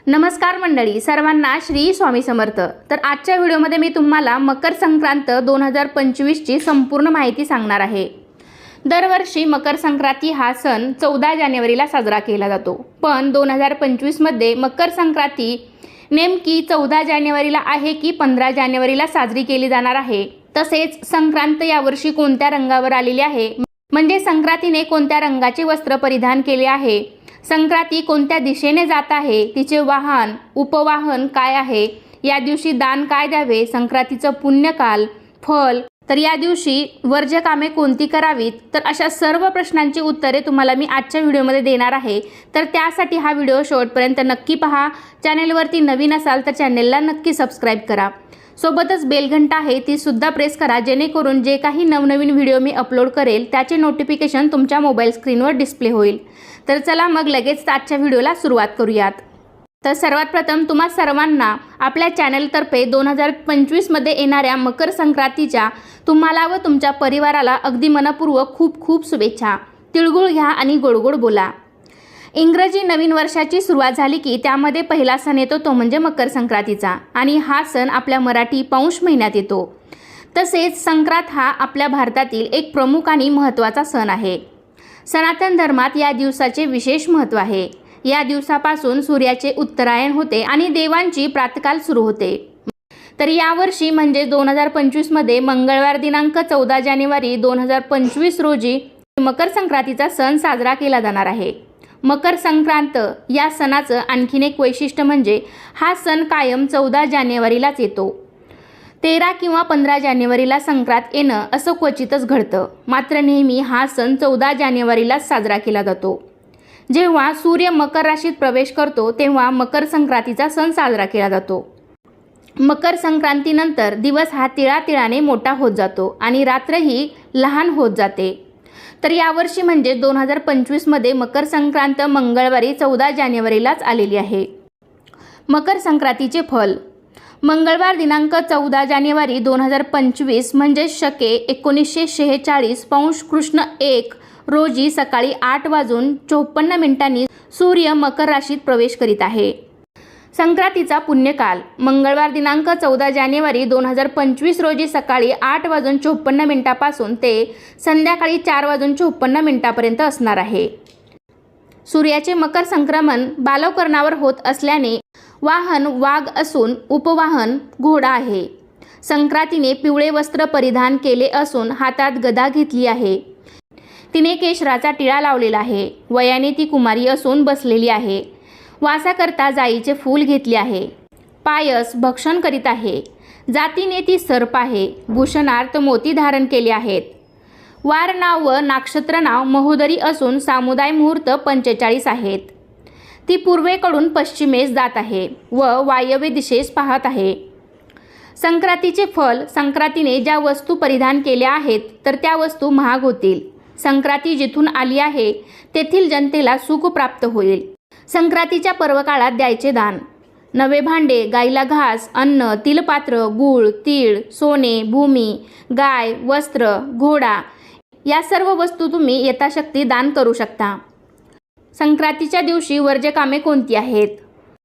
नमस्कार मंडळी, सर्वांना श्री स्वामी समर्थ। तर आजच्या व्हिडिओमध्ये मी तुम्हाला मकर संक्रांत 2025 ची संपूर्ण माहिती सांगणार आहे। दरवर्षी मकर संक्रांती हा सण 14 जानेवारीला साजरा केला जातो, पण 2025 मध्ये मकर संक्रांती नेमकी 14 जानेवारीला आहे की 15 जानेवारीला साजरी केली जाणार आहे। तसेच संक्रांत यावर्षी कोणत्या रंगावर आलेली आहे, म्हणजे संक्रांतीने कोणत्या रंगाचे वस्त्र परिधान केले आहे, संक्रांती कोणत्या दिशेने जात आहे, तिचे वाहन उपवाहन काय आहे, या दिवशी दान काय द्यावे, संक्रांतीचं पुण्यकाल, फल, तर या दिवशी वर्ज्य कामे कोणती करावीत, तर अशा सर्व प्रश्नांची उत्तरे तुम्हाला मी आजच्या व्हिडिओमध्ये देणार आहे। तर त्यासाठी हा व्हिडिओ शेवटपर्यंत नक्की पहा। चॅनलवरती नवीन असाल तर चॅनलला नक्की सबस्क्राइब करा, सोबतच बेल घंटा आहे ती सुद्धा प्रेस करा, जेणेकरून जे काही नवनवीन व्हिडिओ मी अपलोड करेल त्याचे नोटिफिकेशन तुमच्या मोबाईल स्क्रीनवर डिस्प्ले होईल। तर चला मग लगेच आजच्या व्हिडिओला सुरुवात करूयात। तर सर्वात प्रथम तुम्हा सर्वांना आपल्या चॅनलतर्फे 2025 मध्ये येणाऱ्या मकर संक्रांतीच्या तुम्हाला व तुमच्या परिवाराला अगदी मनपूर्वक खूप खूप शुभेच्छा। तिळगुळ घ्या आणि गोडगोड बोला। इंग्रजी नवीन वर्षाची सुरुवात झाली की त्यामध्ये पहिला सण येतो तो म्हणजे मकर संक्रांतीचा, आणि हा सण आपल्या मराठी पौष महिन्यात येतो। तसेच संक्रांत हा आपल्या भारतातील एक प्रमुख आणि महत्त्वाचा सण आहे। सनातन धर्मात या दिवसाचे विशेष महत्त्व आहे। या दिवसापासून सूर्याचे उत्तरायण होते आणि देवांची प्रातःकाल सुरू होते। तर यावर्षी म्हणजे 2025 मध्ये मंगळवार दिनांक 14 जानेवारी 2025 रोजी मकर संक्रांतीचा सण साजरा केला जाणार आहे। मकर संक्रांत या सणाचं आणखीन एक वैशिष्ट्य म्हणजे हा सण कायम 14 जानेवारीलाच येतो। 13 किंवा 15 जानेवारीला संक्रांत येणं असं क्वचितच घडतं, मात्र नेहमी हा सण 14 जानेवारीलाच साजरा केला जातो। जेव्हा सूर्य मकर राशीत प्रवेश करतो तेव्हा मकर संक्रांतीचा सण साजरा केला जातो। मकर संक्रांतीनंतर दिवस हा तिळातिळाने मोठा होत जातो आणि रात्रही लहान होत जाते। तर यावर्षी म्हणजे 2025 मध्ये मकर संक्रांत मंगळवारी 14 जानेवारीलाच आलेली आहे। मकर संक्रांतीचे फल: मंगळवार दिनांक 14 जानेवारी 2025 म्हणजे शके 1946 पौष कृष्ण 1 रोजी सकाळी 8:54 सूर्य मकर राशीत प्रवेश करीत आहे। संक्रांतीचा पुण्यकाल: मंगळवार दिनांक 14 जानेवारी 2025 रोजी सकाळी 8:54 पासून ते संध्याकाळी 4:54 पर्यंत असणार आहे। सूर्याचे मकर संक्रमण बालवकर्णावर होत असल्याने वाहन वाघ असून उपवाहन घोडा आहे। संक्रांतीने पिवळे वस्त्र परिधान केले असून हातात गदा घेतली आहे। तिने केशराचा टिळा लावलेला आहे। वयाने ती कुमारी असून बसलेली आहे। वासाकरता जाईचे फूल घेतले आहे। पायस भक्षण करीत आहे। जातीने ती सर्प आहे। भूषणार्थ मोती धारण केले आहेत। वार नाव व नक्षत्र नाव महोदरी असून सामुदाय मुहूर्त 45 आहेत। ती पूर्वेकडून पश्चिमेस जात आहे व वायव्य दिशेस पाहत आहे। संक्रांतीचे फल: संक्रांतीने ज्या वस्तू परिधान केल्या आहेत तर त्या वस्तू महाग होतील। संक्रांती जिथून आली आहे तेथील जनतेला सुख प्राप्त होईल। संक्रांतीच्या पर्वकाळात द्यायचे दान: नवे भांडे, गाईला घास, अन्न, तिलपात्र, गूळ, तीळ, सोने, भूमी, गाय, वस्त्र, घोडा या सर्व वस्तू तुम्ही यथाशक्ती दान करू शकता। संक्रांतीच्या दिवशी वर्ज्य कामे कोणती आहेत?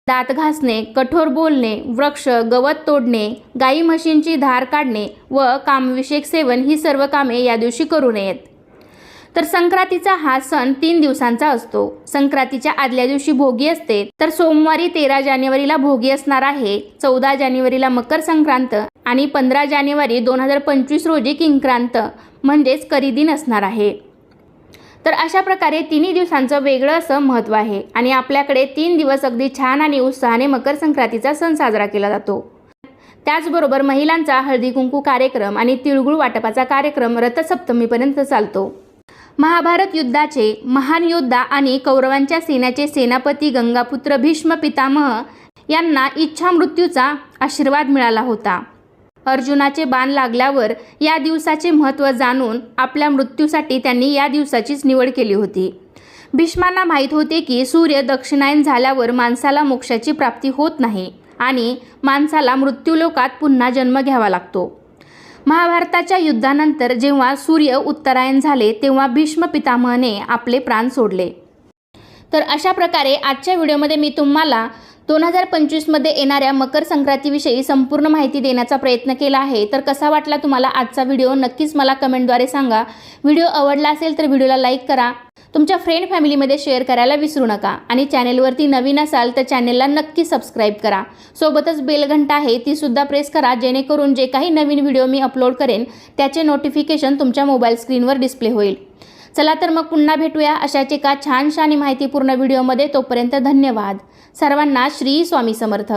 दात घासणे, कठोर बोलणे, वृक्ष गवत तोडणे, गाई म्हशींची धार काढणे व कामविषयक सेवन ही सर्व कामे या दिवशी करू नयेत। तर संक्रांतीचा हा सण 3 दिवसांचा असतो। संक्रांतीच्या आदल्या दिवशी भोगी असते, तर सोमवारी 13 जानेवारीला भोगी असणार आहे। 14 जानेवारीला मकर संक्रांत आणि 15 जानेवारी 2025 रोजी किंक्रांत म्हणजेच करीदिन असणार आहे। तर अशा प्रकारे 3 दिवसांचं वेगळं असं महत्त्व आहे आणि आपल्याकडे 3 दिवस अगदी छान आणि उत्साहाने मकर संक्रांतीचा सण साजरा केला जातो। त्याचबरोबर महिलांचा हळदी कुंकू कार्यक्रम आणि तिळगुळ वाटपाचा कार्यक्रम रथसप्तमीपर्यंत चालतो। महाभारत युद्धाचे महान योद्धा आणि कौरवांच्या सैन्याचे सेनापती गंगापुत्र भीष्म पितामह यांना इच्छा मृत्यूचा आशीर्वाद मिळाला होता। अर्जुनाचे बाण लागल्यावर या दिवसाचे महत्त्व जाणून आपल्या मृत्यूसाठी त्यांनी या दिवसाचीच निवड केली होती। भीष्मांना माहीत होते की सूर्य दक्षिणायन झाल्यावर माणसाला मोक्षाची प्राप्ती होत नाही आणि माणसाला मृत्यूलोकात पुन्हा जन्म घ्यावा लागतो। महाभारताच्या युद्धानंतर जेव्हा सूर्य उत्तरायण झाले तेव्हा भीष्म पितामहने आपले प्राण सोडले। तर अशा प्रकारे आजच्या व्हिडिओमध्ये मी तुम्हाला 2025मध्ये येणाऱ्या मकर संक्रांतीविषयी संपूर्ण माहिती देण्याचा प्रयत्न केला आहे। तर कसा वाटला तुम्हाला आजचा व्हिडिओ नक्कीच मला कमेंटद्वारे सांगा। व्हिडिओ आवडला असेल तर व्हिडिओला लाईक करा, तुमच्या फ्रेंड फॅमिलीमध्ये शेअर करायला विसरू नका आणि चॅनेलवरती नवीन असाल तर चॅनेलला नक्की सबस्क्राईब करा। सोबतच बेल घंटा आहे ती सुद्धा प्रेस करा, जेणेकरून जे काही नवीन व्हिडिओ मी अपलोड करेन त्याचे नोटिफिकेशन तुमच्या मोबाईल स्क्रीनवर डिस्प्ले होईल। चला तर मग पुन्हा भेटूया अशाच एका छानशा आणि माहितीपूर्ण व्हिडिओमध्ये। तोपर्यंत धन्यवाद। सर्वांना श्री स्वामी समर्थ।